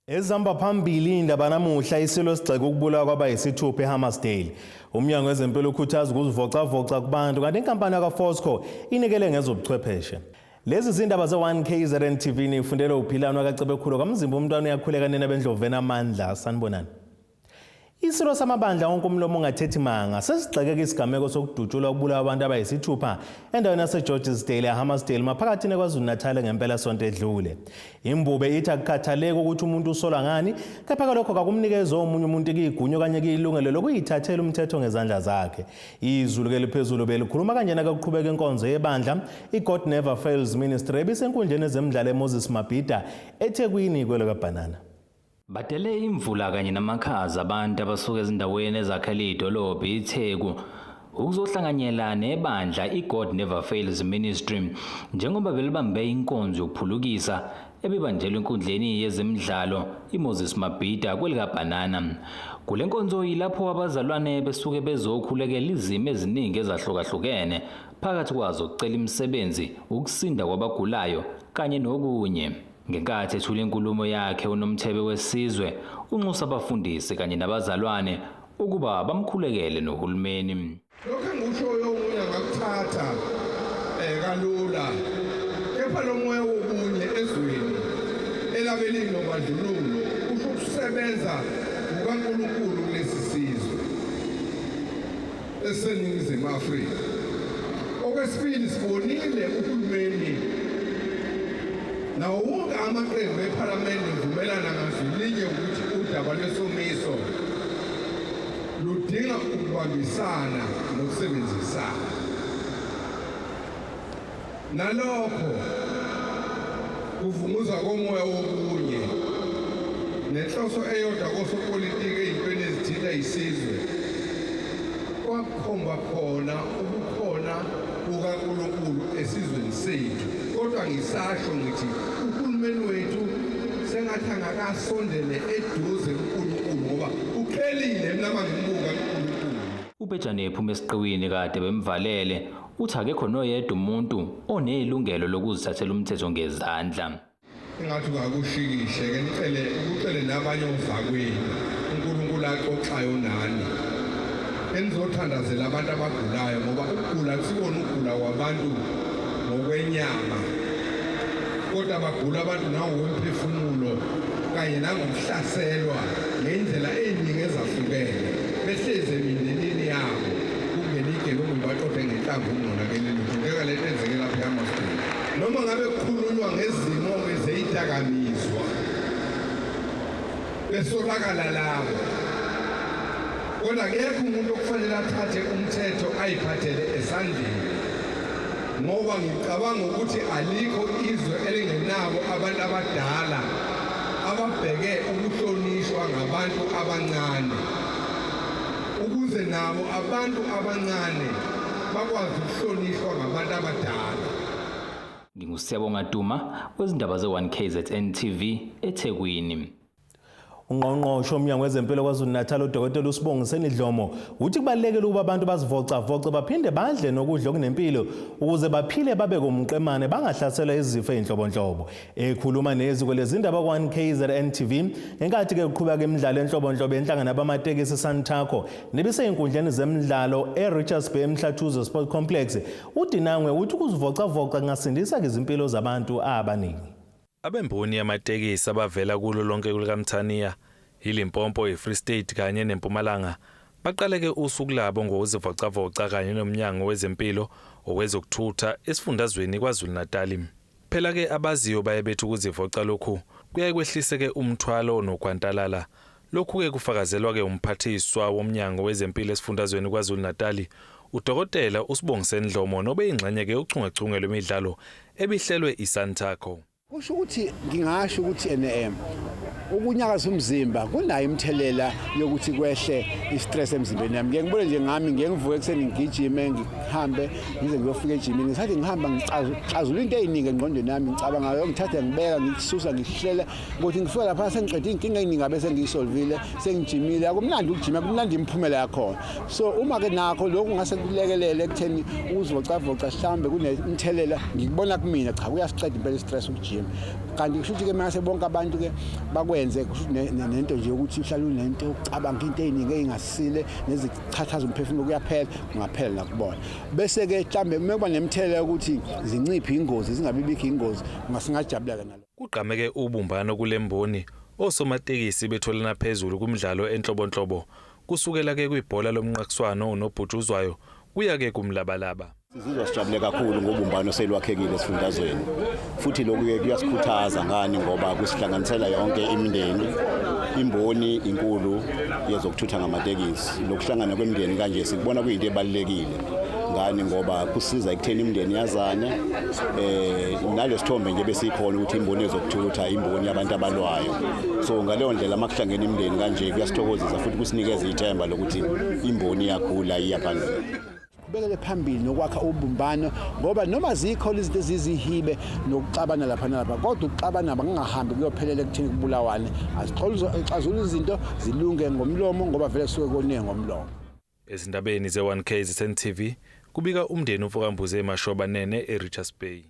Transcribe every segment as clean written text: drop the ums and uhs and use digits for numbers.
Ezihamba phambili indaba namuhla isilo sigxeka ukubulawa kwabayisithupha eHammersdale. Umnyango wezempilo ukhuthaza ukuzivocavoca kubantu kanti inkampani yakwaFosco inikele ngezobuchwepheshe. Lezi zindaba ze1KZN TV nifundela uphilano kaCebekhulu kamzimba umntwana uyakhuleka nina bendlovena amandla sanibonani. Isilo samabandla wonke umlomo ongathethi manga sesigxeke isigameko sokudutshulwa ukubulawa abantu abayisithupha endaweni yaseGeorgesdale eHammersdale maphakathi neKwaZulu-Natal ngempela sonto edlule. Imbube ithi akukhathaleki ukuthi umuntu usolwa ngani, kepha lokho kakumnikeza omunye umuntu igunya kanye kuyilungelo lokuyithathela umthetho ngezandla zakhe. Izulu ke liphezulu belikhuluma kanjena ukuqhubeka inkonzo yebandla iGod Never Fails Ministry ebisenkundleni ezemidlalo eMoses Mabhida eThekwini kwelokabhanana. Batele imvula kanye namakhaza abantu abasuka ezindaweni ezakhele idolobha iTheku ukuzohlanganyela nebandla iGod Never Fails Ministry njengoba belibambe inkonzo yokuphulukisa ebibanjelwe enkundleni yezemidlalo iMoses Mabhida kwelokabhanana. Kule nkonzo yilapho abazalwane besuke bezokhulekela izimo eziningi ezahlukahlukene phakathi kwazo ukucela imisebenzi, ukusinda kwabagulayo kanye nokunye. Ngenkathi ethula inkulumo yakhe uNomthebe wesizwe unxusa abafundisi kanye nabazalwane ukuba bamkhulekele nohulumeni. Lokho engikushoyo umuntu angakuthatha kalula kepha lo moya wobunye ezweni elabelini nobandlululo usho ukusebenza kukaNkulunkulu kulesi sizwe eseningizimu Afrika. Okwesibili sibonile uhulumeni nawo wonke amaqembu ePhalamende evumelana ngasolinye ukuthi udaba lwesomiso ludinga ukubambisana nokusebenzisana. Nalokho kuvunguza komoya wobunye nenhloso eyodwa kosopolitiki ezintweni ezithinta isizwe kwakhomba khona ukukhona kukaNkulunkulu esizweni sethu. Kodwa ngisasho ngithi uhulumeni wethu sengathi angakasondele eduze uNkulunkulu ngoba uphelile mina mangibuka uNkulunkulu. uBejane ephuma esiqiwini kade bemvalele uthi akekho noyedwa umuntu onelungelo lokuzithathela umthetho ngezandla. Engathi akushikishe ke ucele nabanye ozakwenu uNkulunkulu axoxayo nani enizothandazela abantu abagulayo ngoba ukugula kusikona ukugula kwabantu ngokwenyama kodwa bagula abantu nangokwemphefumulo kanye nangokuhlaselwa ngendlela eziningi ezahlukene behleze emindenini yabo kungena igebengu baxoxe ngenhlamvu ngona kelelo njeka lento enzeke lapha eHammersdale noma ngabe kukhulunywa ngezimo ezeyidakamizwa besolakala labo kodwa akekho umuntu okufanele athathe umthetho ayiphathele esandleni ngoba ngicabanga ukuthi alikho izwe elingenabo abantu abadala ababheke ukuhlonishwa ngabantu abancane ukuze nabo abantu abancane bakwazi ukuhlonishwa ngabantu abadala. Ngingusiyabonga Duma wezindaba ze1KZN TV eThekwini. Ungqongqoshe omnyango wezempilo KwaZulu-Natal uDkt Usibongiseni Dlomo uthi kubalekile ukuba abantu bazivocavoce baphinde badle nokudla okunempilo ukuze baphile babe komqemane bangahlaselwa izifo ezinhlobonhlobo. Ekhuluma neziko lezindaba kwa1KZN TV enkathi ke uqhubeka imidlalo enhlobonhlobo enhlangano abamatekisi Santaco nebiseyinkundleni zemidlalo eRichards Bay Mhlathuze Sport Complex uDinangwe uthi ukuzivocavoca kungasindisa izimpilo zabantu abaningi. Abemboni yamatekisi abavela kulo lonke kulikamthaniya iLimpopo iFree State kanye neMpumalanga baqaleke usuku labo ngokuzivocavoca kanye nomnyango wezempilo okwezokuthutha esifundazweni KwaZulu-Natal. Phela ke abaziyo baye bethu ukuzivoca lokhu kuyaye kwehlise ke umthwalo nokwantalala. Lokhu ke kufakazelwa ke umphathiswa womnyango wezempilo esifundazweni KwaZulu-Natal uDokotela Usibongiseni Dlomo nobe ingxenye ke uchungechunge lwemidlalo ebihlelwe iSantaco. Kusho ukuthi ngingasho ukuthi ukunyakaza umzimba kunayo imthelela yokuthi kwehle istress emzimbeni yami. Ngiyengibona nje ngami ngivuke ekseni ngigijime ngihambe ngize ngiyofika ejimini ngisathi ngihamba ngicazula into eziningi engqondweni yami ngicabanga ngithatha ngibeka ngisusa ngihlela ukuthi ngifika lapha sengiqedile inkinga eziningi ngabe sengiyisolvile sengijimile akumnandi ukujima kumnandi imphumela yakho. So uma ke nakho lokhu ngase kulekelele ekutheni uzivocavoca mhlambe kunemthelela ngikubona kumina cha kuyasiqeda impela istress ukujima. ugijime kanti kusho ukuthi ke mase bonke abantu ke bakwenze nento nje ukuthi uhlala unento yokucabanga into eziningi engasile nezichathaza umphefumulo kuyaphela ungaphela nakubona bese ke mhlambe mekuba nemthelela ukuthi zinciphe ingozi zingabibikho ingozi ngasingajabuleka nalo kuqhameke ubumbano kulemboni osomatekisi betholana phezulu kumidlalo enhlobonhlobo kusukela ke kwibhola lomnqakiswano nobhutshuzwayo kuya ke kumlabalaba. Sizizwa sijabule kakhulu ngobumbano selwakhekile esifundazweni futhi lokhu ke kuyasikhuthaza ngani ngoba kusihlanganisela yonke imindeni imboni inkulu yezokuthutha ngamatekisi lokuhlangana kwemindeni kanje sikubona kuyinto ebalekile ngani ngoba kusiza ekutheni imindeni yazane nalesithombe nje besikhona ukuthi imboni yezokuthutha imboni yabantu abalwayo so ngaleyo ndlela makuhlangene imindeni kanje kuyasithokozisa futhi kusinikeza ithemba lokuthi imboni yakhula iyaphambili bekele phambili nokwakha ubumbano ngoba noma zikho izinto ezizihibe nokuxabana lapha nalapha kodwa ukuxabana bangahambi kuyophelela ekuthini kubulawane azixazula izinto zilunge ngomlomo ngoba vele kusuke konenge ngomlomo. Ezindabeni ze1K zeSenTV kubika umndeni uMfokambuze eMashoba nene eRichards Bay.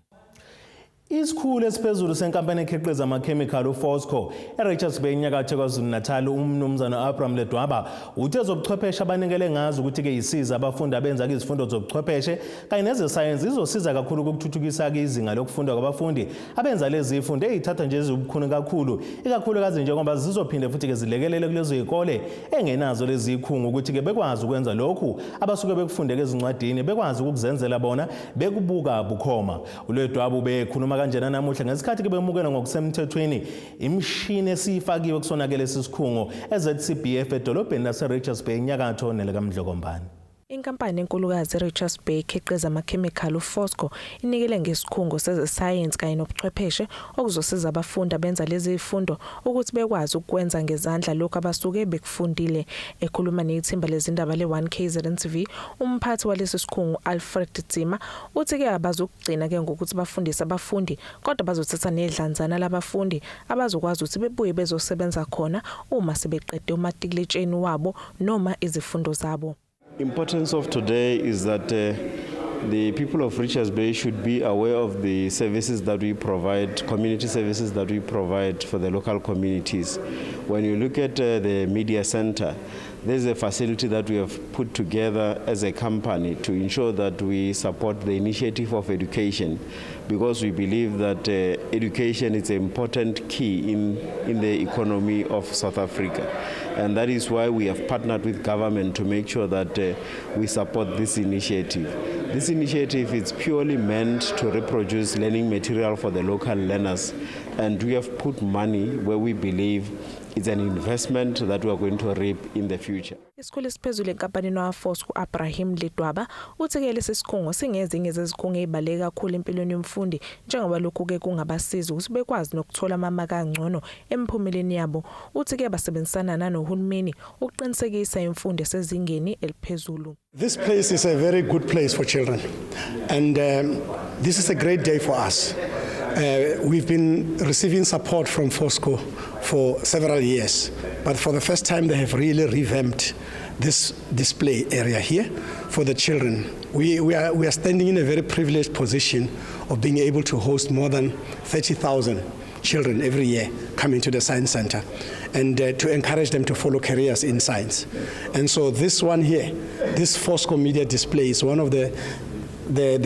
Isikhulu esiphezulu senkampani ekhiqiza amakhemikhali uFosco eRichards Bay enyakatho KwaZulu-Natal umnumzana Abraham Ledwaba uthe zobuchwepheshe abanikele ngazo ukuthi ke isiza abafundi abenza izifundo zobuchwepheshe kanye nezesayensi izosiza kakhulu ukuthuthukisa izinga lokufunda kwabafundi abenza lezi zifundo ezithatha nje ezibukhuni kakhulu ikakhulukazi njengoba zizophinde futhi ke zilekelele kulezo izikole engenazo lezi ikhungu ukuthi ke bekwazi ukwenza lokhu abasuke bekufundeke ezincwadini bekwazi ukuzenzela bona bekubuka bukhoma. uLedwaba ubekhuluma kanjena namuhla ngesikhathi ke bemukela ngokusemthethweni imishini esifakiwe kusonakele sisikhungo eZCBF edolobheni laseRichards Bay enyakatho nelekamdlokombani. Inkampani enkulukazi Richards Bay ekhiqiza amakhemikhali uFosco inikele ngesikhungo sezesayensi kanye nobuchwepheshe okuzosiza abafundi abenza lezi zifundo ukuthi bekwazi ukwenza ngezandla lokho abasuke bekufundile. Ekhuluma nezithimba lezindaba le1K ZNTV umphathi walesi sikhungo Alfred Tsima uthi ke abazokugcina ke ngokuthi bafundise abafundi kodwa bazothatha nedlanzana labafundi abazokwazi ukuthi bebuye bezosebenza khona uma sebeqede umatikuletsheni wabo noma izifundo zabo. Importance of today is that the people of Richards Bay should be aware of the services that we provide, community services that we provide for the local communities. When you look at the media center, there's a facility that we have put together as a company to ensure that we support the initiative of education because we believe that education is an important key in the economy of South Africa. And that is why we have partnered with government to make sure that we support this initiative. This initiative is purely meant to reproduce learning material for the local learners. And we have put money where we believe it's an investment that we are going to reap in the future. Isikhulu esiphezulu enkampani noFosco Abraham Ledwaba uthi ke lesi sikhungo singezinye zezikhungo ezibaleka kakhulu empilweni yomfundi njengoba lokhu ke kungabasiza ukuthi bekwazi nokuthola amamaka kangcono emphumeleni yabo. Uthi ke basebenzisana nohulumeni ukuqinisekisa imfundo esezingeni eliphezulu. This place is a very good place for children and this is a great day for us. We've been receiving support from Fosco for several years, but for the first time they have really revamped this display area here for the children. We are standing in a very privileged position of being able to host more than 30,000 children every year coming to the Science Center and to encourage them to follow careers in science. And so this one here, this Fosco media display is one of the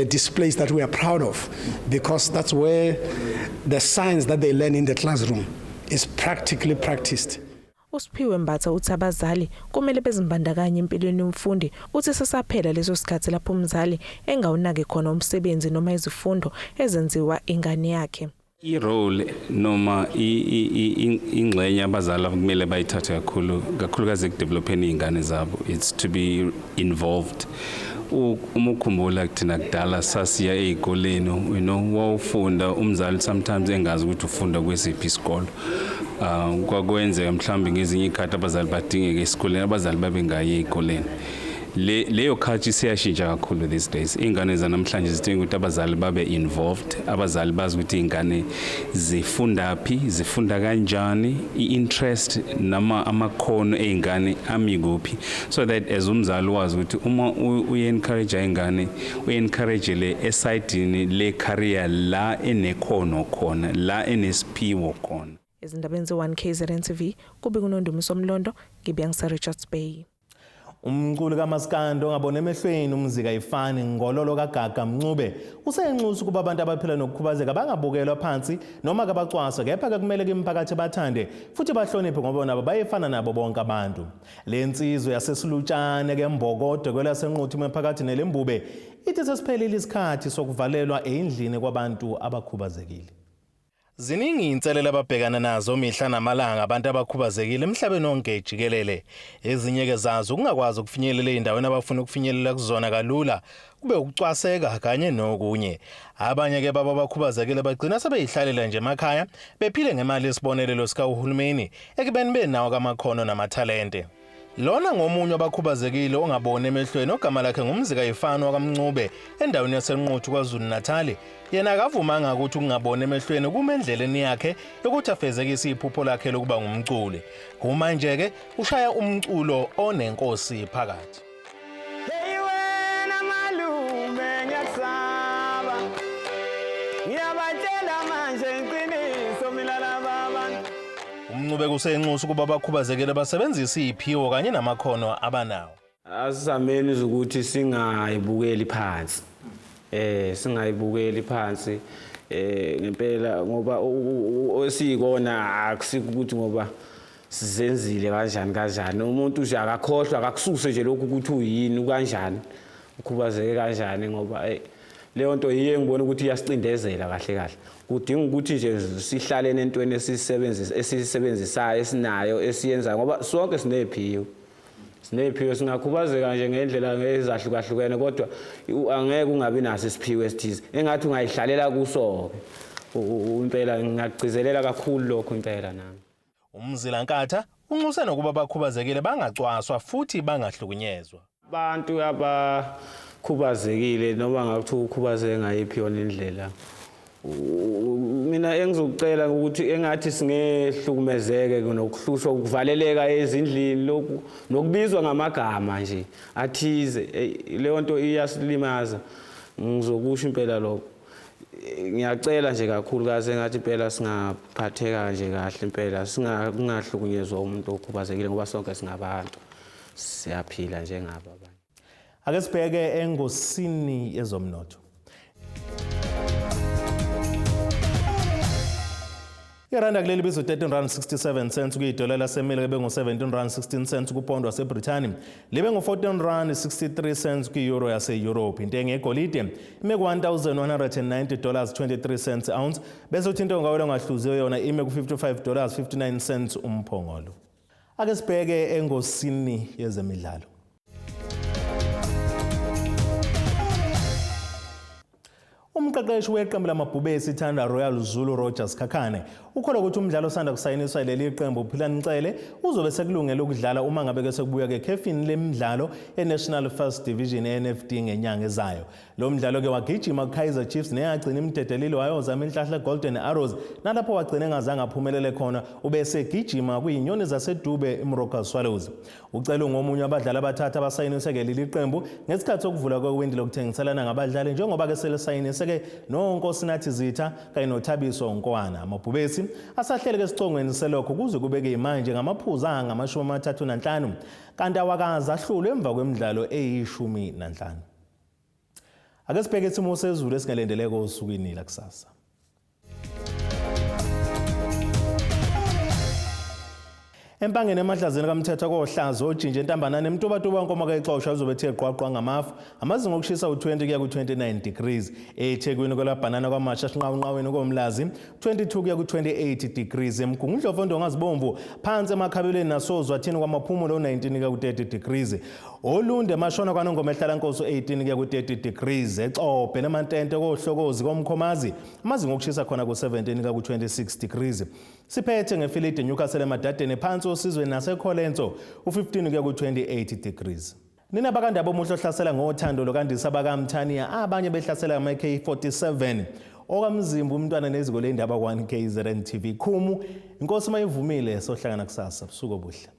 displays that we are proud of because that's where the science that they learn in the classroom is practically practiced. Usiphiwe Mbatha uthi abazali kumele bezimbandakanye empilweni yomfundi uthi sesaphela leso sikhathi lapho umzali engawunake khona umsebenzi noma izifundo ezenziwa ingane yakhe. I-role noma ingxenye abazali kumele bayithathe kakhulukazi ekudevelopeni izingane zabo it's to be involved. Uma ukhumbula kuthina kudala sasiya ezikoleni wawufunda umzali sometimes engazi ukuthi ufunda kwesiphi isikolo kwakwenze mhlawumbe ngezinye ikhathi abazali badingeke esikoleni abazali babengayi ezikoleni leyo culture siyashintsha kakhulu these days. Ingane zanamhlanje zidinga ukuthi abazali babe involved, abazali bazi ukuthi ingane zifunda phi, zifunda kanjani, interest nama amakhono eingane amikuphi, so that as umzali wazi ukuthi uma uyencourage ingane uyencourage le esidini le career la enekhono khona, la enesiphiwo khona. Ezindabeni ze1 KZN TV kube kuNondumiso Mlondo, ngibiya Richards Bay. Umculi kaMaskandi ongabona emehlweni umzika ifani ngololo kaGaga Mncube usenxusa kuba abantu abaphila nokukhubazeka bangabukelwa phansi noma kabacwaswa, kepha kumele imiphakathi bathande futhi bahloniphe ngoba nabo bayefana nabo bonke abantu. Le nsizwe yasesilutshane ke Mbokodo kwelasenquthu imiphakathi nelembube ithi sesiphelile isikhathi sokuvalelwa endlini kwabantu abakhubazekile. Ziningi inselele ababhekana nazo mihla namalanga abantu abakhubazekile emhlabeni wonke jikelele. Ezinye ke zazo ungakwazi ukufinyelela endaweni abafuna ukufinyelela kuzona kalula, kube ukucwaseka kanye nokunye. Abanye ke baba abakhubazekile bagcina sebeyihlalela nje emakhaya bephile ngemali yesibonelelo sika uhulumeni ekubeni benawo kamakhono namathalente. Lona ngomunye abakhubazekile ongabona emehlweni ogama lakhe ngumzika ifani wakaMncube endaweni yasenquthu kwaZulu Natal. Yena akavumanga ukuthi ukungabona emehlweni kumendleleni yakhe yokuthi afezekise iphupho lakhe lokuba ngumculi. Kumanje ke ushaya umculo onenkosi phakathi. Hey wena malume ngiyasaba, ngiyabatshela manje iqiniso mina labantu. Umncube kusenxusa kuba abakhubazekile basebenzisa iphiwo kanye namakhono abanawo. Asizameni ukuthi singayibukeli phansi. Singayibukeli phansi ngempela ngoba osikona akusikuthi ngoba sizenzile kanjani umuntu nje akakhohlwa akaksuswe nje lokhu ukuthi uyini kanjani ukhubazeke kanjani ngoba leyo nto yiye ngibona ukuthi iyasicindezela kahle kudinga ukuthi nje sihlale nentweni esisebenzisayo esinayo esiyenza ngoba sonke sinephiwo singakhubazeka nje ngendlela ezahlukahlukene kodwa angeke ungabi naso isiphiwo esithize engathi ungayihlalela kuso impela ngingagcizelela kakhulu lokho impela nami. Umzila Nkatha unxuse nokuba abakhubazekile bangacwaswa futhi bangahlukunyezwa. Abantu abakhubazekile noma ngathi ukhubazeke ngayiphi yona indlela, mina engizokucela ukuthi engathi singehlukumezeke nokuhlushwa ukuvaleleka ezindlini lokhu nokubizwa ngamagama nje athize, leyo nto iyasilimaza. Ngizokusho impela lokho, ngiyacela nje kakhulukazi engathi impela singaphatheka nje kahle impela singahlukunyezwa umuntu okhubazekile ngoba sonke singabantu siyaphila njengabo abanye. Ake sibheke engosini yezomnotho. Iranda kuleli bizo R13.67 kuyidola laseMelika libe ngo17.16 kupondo waseBrithani, libe ngo14.63 kueuro yaseEurope. Intengo yegolide ime ku$1,190.23 ounce, bese uthi intengo kawela ngahluziwe yona ime ku$55.59 umphongolo. Ake sibheke engosini yezemidlalo. Umqeqeshi weqembu lamabhubesi ithanda Royal Zulu Rogers Khakhane ukholwa ukuthi umdlalo osanda kusayiniswa leli qembu uPhilani Ncele uzobe sekulungele ukudlala uma ngabe sekubuya ke khefini lemidlalo eNational First Division NFD ngenyanga ezayo. Lo mdlalo ke wagijima kuKaizer Chiefs neyagcina imdedelilo wayozama inhlahla Golden Arrows, nalapho wagcina engazange aphumelele khona ubese gijima kuyinyoni zaseDube iMoroka Swallows. Ucela ngomunye abadlali abathatha abasayiniswe ke leli qembu ngesikhathi sokuvula kwewindi lokuthengiselana ngabadlali njengoba ke selisayinise ke noNkosinathi Zitha kanye noThabiso Nkowana. Amabhubesi asahlele ke sicongweni selokho kuze kubeke manje ngamaphuzu angama35 kanti awakaza ahlulwe emva kwemidlalo eyi15. Ake sibheke isimo sezulu esingalendeleko osukwini la kusasa. Empangeni emadlazini kaMthetho kohlazo ojinje entambanane emtubatuba nkoma kaixoshwa uzobethe qwaqwa ngamafu amazinga okushisa u20 kuya ku29 degrees, eThekwini kwelabhanana kwaMasha sinqawunqaweni komlazi 22 kuya ku28 degrees, emgungundlovondo ngazibomvu phansi emakhabeleni nasozwathini kwamaphumulo 19 kuya ku30 degrees, Olunde emashona kwaNongoma ehlalankosi 18 kuya ku30 degrees, eXhophe nemantente kohlokozi komkhomazi amazinga okushisa khona ku17 kuya ku26 degrees. Siphethe ngeFilidi Newcastle emadadeni phansi osizwe naseKholenso u15 kuya ku28 degrees. Nina bakandaba omuhle ohlasela ngothando lokandisa bakamthaniya abanye behlasela ama K47 okamzimba umntwana neziko lendaba 1 KZN TV Khumu inkosi mayivumile sohlangana kusasa busuku obuhle.